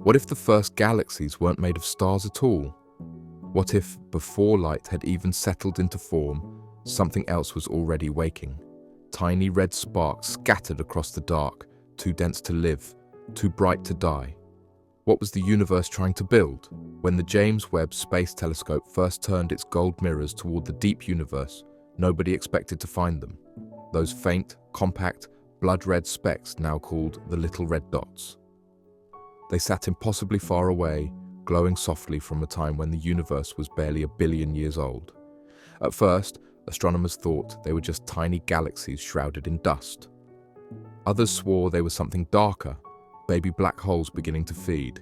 What if the first galaxies weren't made of stars at all? What if, before light had even settled into form, something else was already waking? Tiny red sparks scattered across the dark, too dense to live, too bright to die. What was the universe trying to build? When the James Webb Space Telescope first turned its gold mirrors toward the deep universe, nobody expected to find them. Those faint, compact, blood-red specks now called the little red dots. They sat impossibly far away, glowing softly from a time when the universe was barely 1 billion years old. At first, astronomers thought they were just tiny galaxies shrouded in dust. Others swore they were something darker, baby black holes beginning to feed.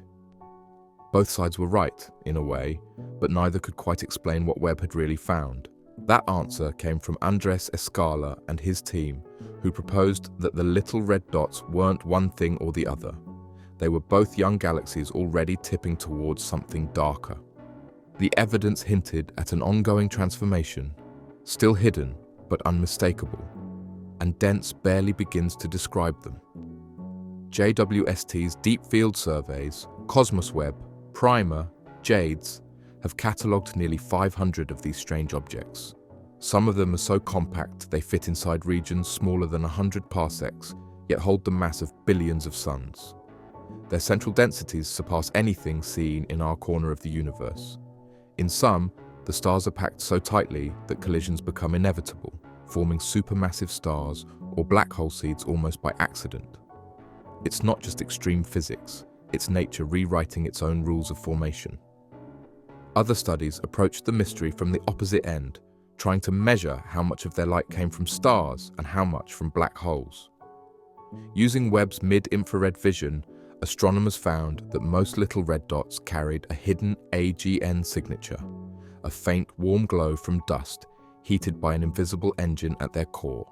Both sides were right, in a way, but neither could quite explain what Webb had really found. That answer came from Andres Escala and his team, who proposed that the little red dots weren't one thing or the other. They were both young galaxies already tipping towards something darker. The evidence hinted at an ongoing transformation, still hidden but unmistakable, and dense barely begins to describe them. JWST's deep field surveys, Cosmos Webb, Primer, JADES, have catalogued nearly 500 of these strange objects. Some of them are so compact they fit inside regions smaller than 100 parsecs, yet hold the mass of billions of suns. Their central densities surpass anything seen in our corner of the universe. In some, the stars are packed so tightly that collisions become inevitable, forming supermassive stars or black hole seeds almost by accident. It's not just extreme physics, it's nature rewriting its own rules of formation. Other studies approach the mystery from the opposite end, trying to measure how much of their light came from stars and how much from black holes. Using Webb's mid-infrared vision, astronomers found that most little red dots carried a hidden AGN signature, a faint warm glow from dust heated by an invisible engine at their core.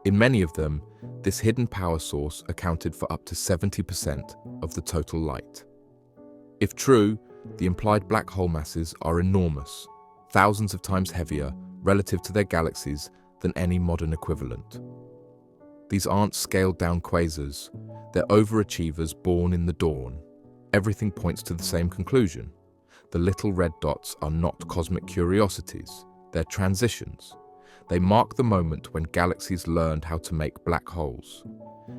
In many of them, this hidden power source accounted for up to 70% of the total light. If true, the implied black hole masses are enormous, thousands of times heavier relative to their galaxies than any modern equivalent. These aren't scaled-down quasars, they're overachievers born in the dawn. Everything points to the same conclusion. The little red dots are not cosmic curiosities, they're transitions. They mark the moment when galaxies learned how to make black holes.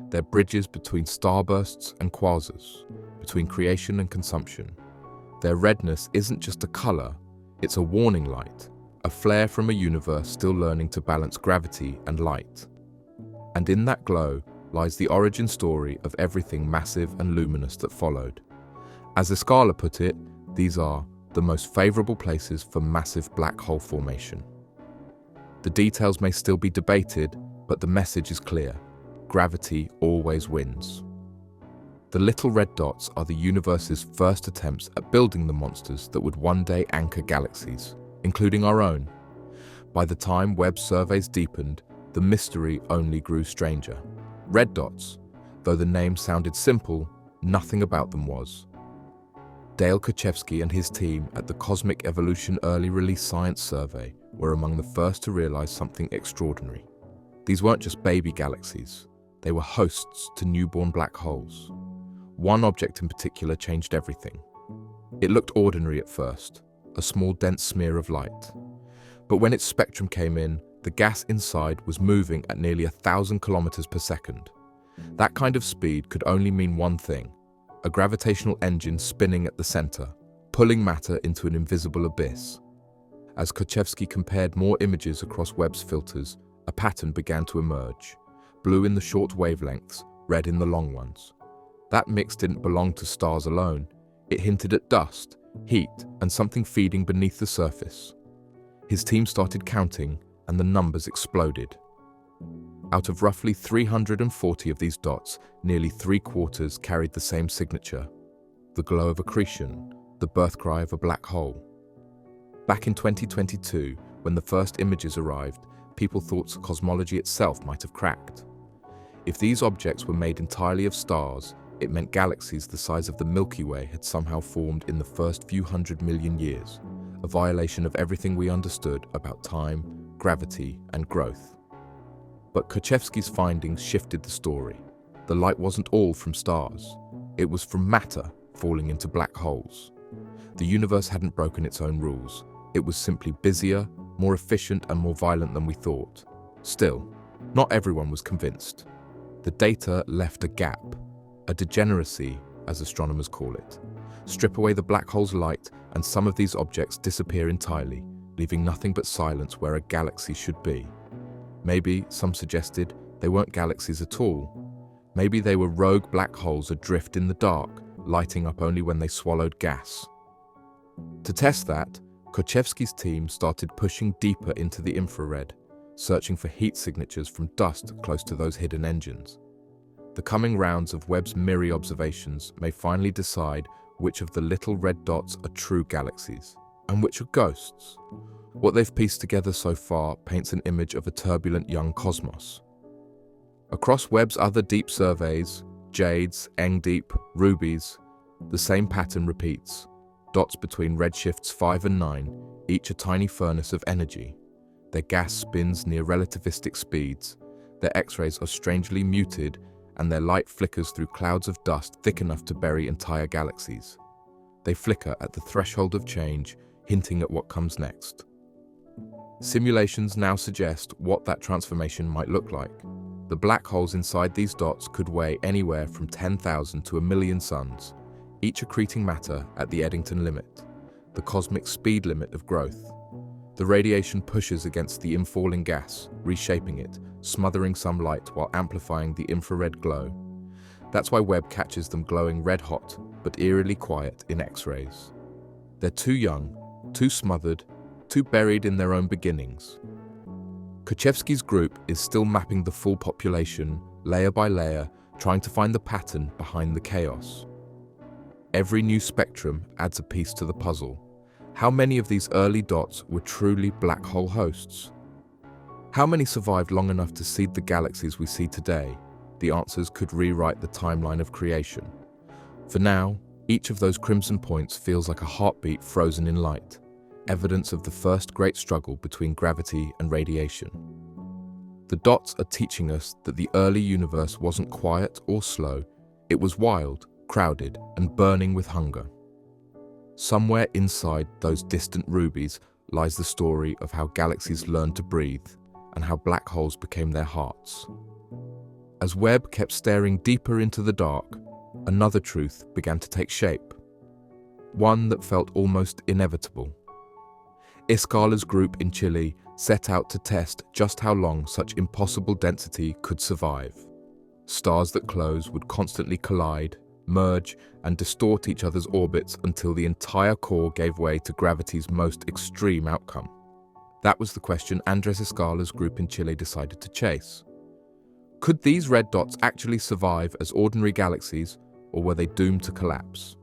They're bridges between starbursts and quasars, between creation and consumption. Their redness isn't just a color, it's a warning light, a flare from a universe still learning to balance gravity and light. And in that glow lies the origin story of everything massive and luminous that followed. As Escala put it, these are the most favorable places for massive black hole formation. The details may still be debated, but the message is clear. Gravity always wins. The little red dots are the universe's first attempts at building the monsters that would one day anchor galaxies, including our own. By the time Webb surveys deepened, the mystery only grew stranger. Red dots, though the name sounded simple, nothing about them was. Dale Krzyzewski and his team at the Cosmic Evolution Early Release Science Survey were among the first to realize something extraordinary. These weren't just baby galaxies, they were hosts to newborn black holes. One object in particular changed everything. It looked ordinary at first, a small dense smear of light. But when its spectrum came in, the gas inside was moving at nearly 1,000 kilometers per second. That kind of speed could only mean one thing: a gravitational engine spinning at the center, pulling matter into an invisible abyss. As Krzyzewski compared more images across Webb's filters, a pattern began to emerge: blue in the short wavelengths, red in the long ones. That mix didn't belong to stars alone. It hinted at dust, heat, and something feeding beneath the surface. His team started counting, and the numbers exploded. Out of roughly 340 of these dots, nearly 3/4 carried the same signature: the glow of accretion, the birth cry of a black hole. Back in 2022, when the first images arrived, people thought cosmology itself might have cracked. If these objects were made entirely of stars, it meant galaxies the size of the Milky Way had somehow formed in the first few 100 million years, a violation of everything we understood about time, gravity, and growth. But Krzyzewski's findings shifted the story. The light wasn't all from stars. It was from matter, falling into black holes. The universe hadn't broken its own rules. It was simply busier, more efficient, and more violent than we thought. Still, not everyone was convinced. The data left a gap, a degeneracy, as astronomers call it. Strip away the black hole's light, and some of these objects disappear entirely, leaving nothing but silence where a galaxy should be. Maybe, some suggested, they weren't galaxies at all. Maybe they were rogue black holes adrift in the dark, lighting up only when they swallowed gas. To test that, Kochevsky's team started pushing deeper into the infrared, searching for heat signatures from dust close to those hidden engines. The coming rounds of Webb's MIRI observations may finally decide which of the little red dots are true galaxies, and which are ghosts. What they've pieced together so far paints an image of a turbulent young cosmos. Across Webb's other deep surveys, jades, Deep, rubies, the same pattern repeats. Dots between redshifts 5 and 9, each a tiny furnace of energy. Their gas spins near relativistic speeds, their X-rays are strangely muted, and their light flickers through clouds of dust thick enough to bury entire galaxies. They flicker at the threshold of change, hinting at what comes next. Simulations now suggest what that transformation might look like. The black holes inside these dots could weigh anywhere from 10,000 to 1,000,000 suns, each accreting matter at the Eddington limit, the cosmic speed limit of growth. The radiation pushes against the infalling gas, reshaping it, smothering some light while amplifying the infrared glow. That's why Webb catches them glowing red-hot, but eerily quiet in X-rays. They're too young, too smothered, too buried in their own beginnings. Kochevsky's group is still mapping the full population, layer by layer, trying to find the pattern behind the chaos. Every new spectrum adds a piece to the puzzle. How many of these early dots were truly black hole hosts? How many survived long enough to seed the galaxies we see today? The answers could rewrite the timeline of creation. For now, each of those crimson points feels like a heartbeat frozen in light, evidence of the first great struggle between gravity and radiation. The dots are teaching us that the early universe wasn't quiet or slow, it was wild, crowded, and burning with hunger. Somewhere inside those distant rubies lies the story of how galaxies learned to breathe and how black holes became their hearts. As Webb kept staring deeper into the dark, another truth began to take shape, one that felt almost inevitable. Iskala's group in Chile set out to test just how long such impossible density could survive. Stars that close would constantly collide, merge, and distort each other's orbits until the entire core gave way to gravity's most extreme outcome. That was the question Andres Iskala's group in Chile decided to chase. Could these red dots actually survive as ordinary galaxies, or were they doomed to collapse?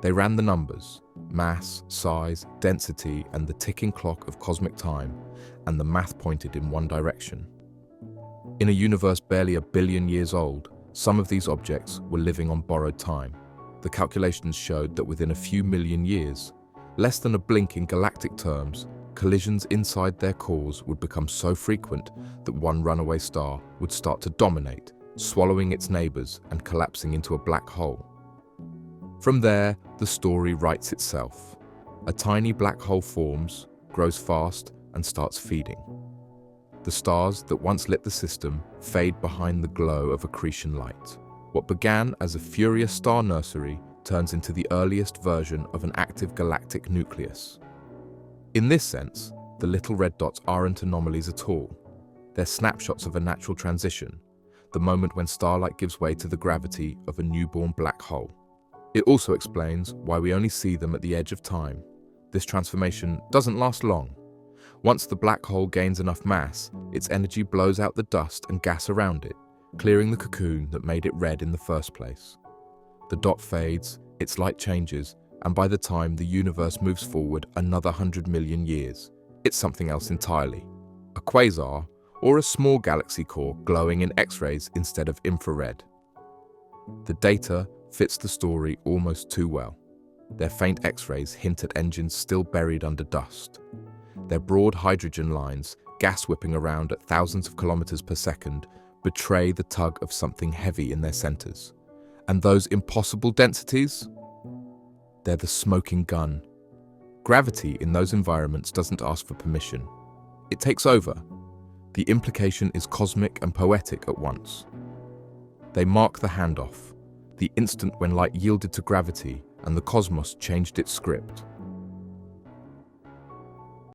They ran the numbers, mass, size, density, and the ticking clock of cosmic time, and the math pointed in one direction. In a universe barely 1 billion years old, some of these objects were living on borrowed time. The calculations showed that within a few million years, less than a blink in galactic terms, collisions inside their cores would become so frequent that one runaway star would start to dominate, swallowing its neighbors and collapsing into a black hole. From there, the story writes itself. A tiny black hole forms, grows fast, and starts feeding. The stars that once lit the system fade behind the glow of accretion light. What began as a furious star nursery turns into the earliest version of an active galactic nucleus. In this sense, the little red dots aren't anomalies at all. They're snapshots of a natural transition, the moment when starlight gives way to the gravity of a newborn black hole. It also explains why we only see them at the edge of time. This transformation doesn't last long. Once the black hole gains enough mass, its energy blows out the dust and gas around it, clearing the cocoon that made it red in the first place. The dot fades, its light changes, and by the time the universe moves forward another 100 million years, it's something else entirely. A quasar, or a small galaxy core glowing in X-rays instead of infrared. The data fits the story almost too well. Their faint X-rays hint at engines still buried under dust. Their broad hydrogen lines, gas whipping around at thousands of kilometers per second, betray the tug of something heavy in their centers. And those impossible densities? They're the smoking gun. Gravity in those environments doesn't ask for permission. It takes over. The implication is cosmic and poetic at once. They mark the handoff, the instant when light yielded to gravity and the cosmos changed its script.